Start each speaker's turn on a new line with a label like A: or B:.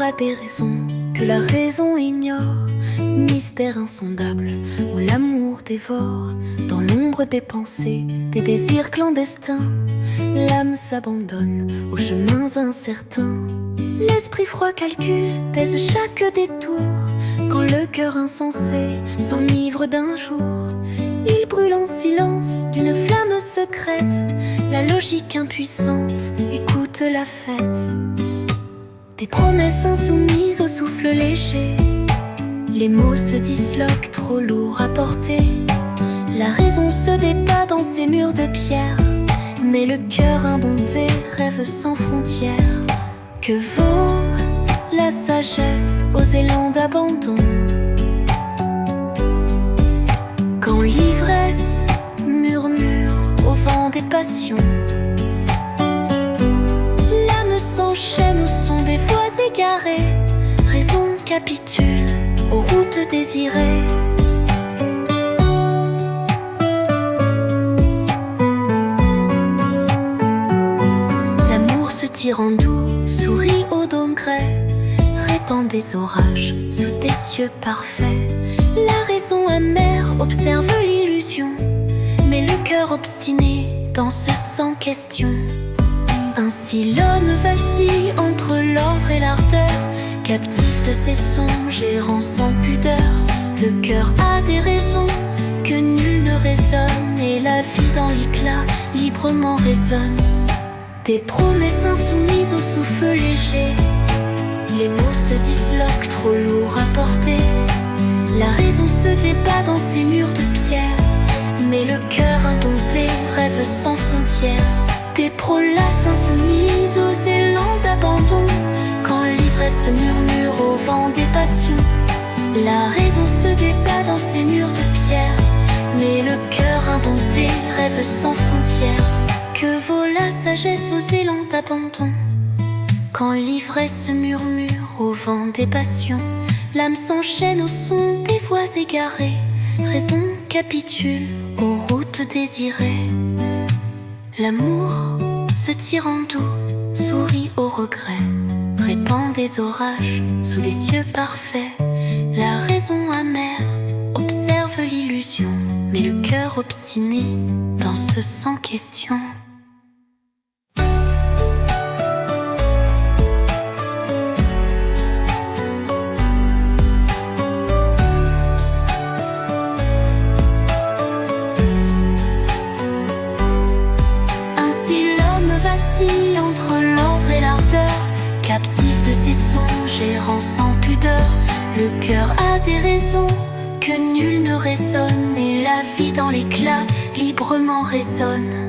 A: a des raisons que la raison ignore, mystère insondable où l'amour dévore. Dans l'ombre des pensées, des désirs clandestins, l'âme s'abandonne aux chemins incertains. L'esprit froid calcule, pèse chaque détour. Quand le cœur insensé s'enivre d'un jour, il brûle en silence d'une flamme secrète. La logique impuissante écoute la fête. Des promesses insoumises au souffle léger, les mots se disloquent, trop lourds à porter. La raison se débat dans ces murs de pierre, mais le cœur indompté rêve sans frontières. Que vaut la sagesse aux élans d'abandon, quand l'ivresse murmure au vent des passions? L'âme s'enchaîne au son des voix égarées, raison capitule aux routes désirées. L'amour se tire en doux, sourit au dôme grès, répand des orages sous des cieux parfaits. La raison amère observe l'illusion, mais le cœur obstiné danse sans question. Ainsi l'homme vacille entre l'ordre et l'ardeur, captif de ses songes, errant sans pudeur. Le cœur a des raisons que nul ne raisonne, et la vie dans l'éclat librement résonne. Des promesses insoumises au souffle léger, les mots se disloquent, trop lourds à porter. La raison se débat dans ces murs de pierre, mais le cœur indompté rêve sans frontières. Des promesses insoumises aux élans d'abandon, quand l'ivresse murmure au vent des passions. La raison se débat dans ces murs de pierre, mais le cœur indompté rêve sans frontières. Que vaut la sagesse aux élans d'abandon, quand l'ivresse murmure au vent des passions? L'âme s'enchaîne au son des voix égarées, raison capitule aux routes désirées. L'amour se tire en doux, sourit au regret, répand des orages sous les cieux parfaits. La raison amère observe l'illusion, mais le cœur obstiné danse sans question. Entre l'ordre et l'ardeur, captif de ses songes, errant sans pudeur. Le cœur a des raisons que nul ne raisonne, et la vie dans l'éclat librement résonne.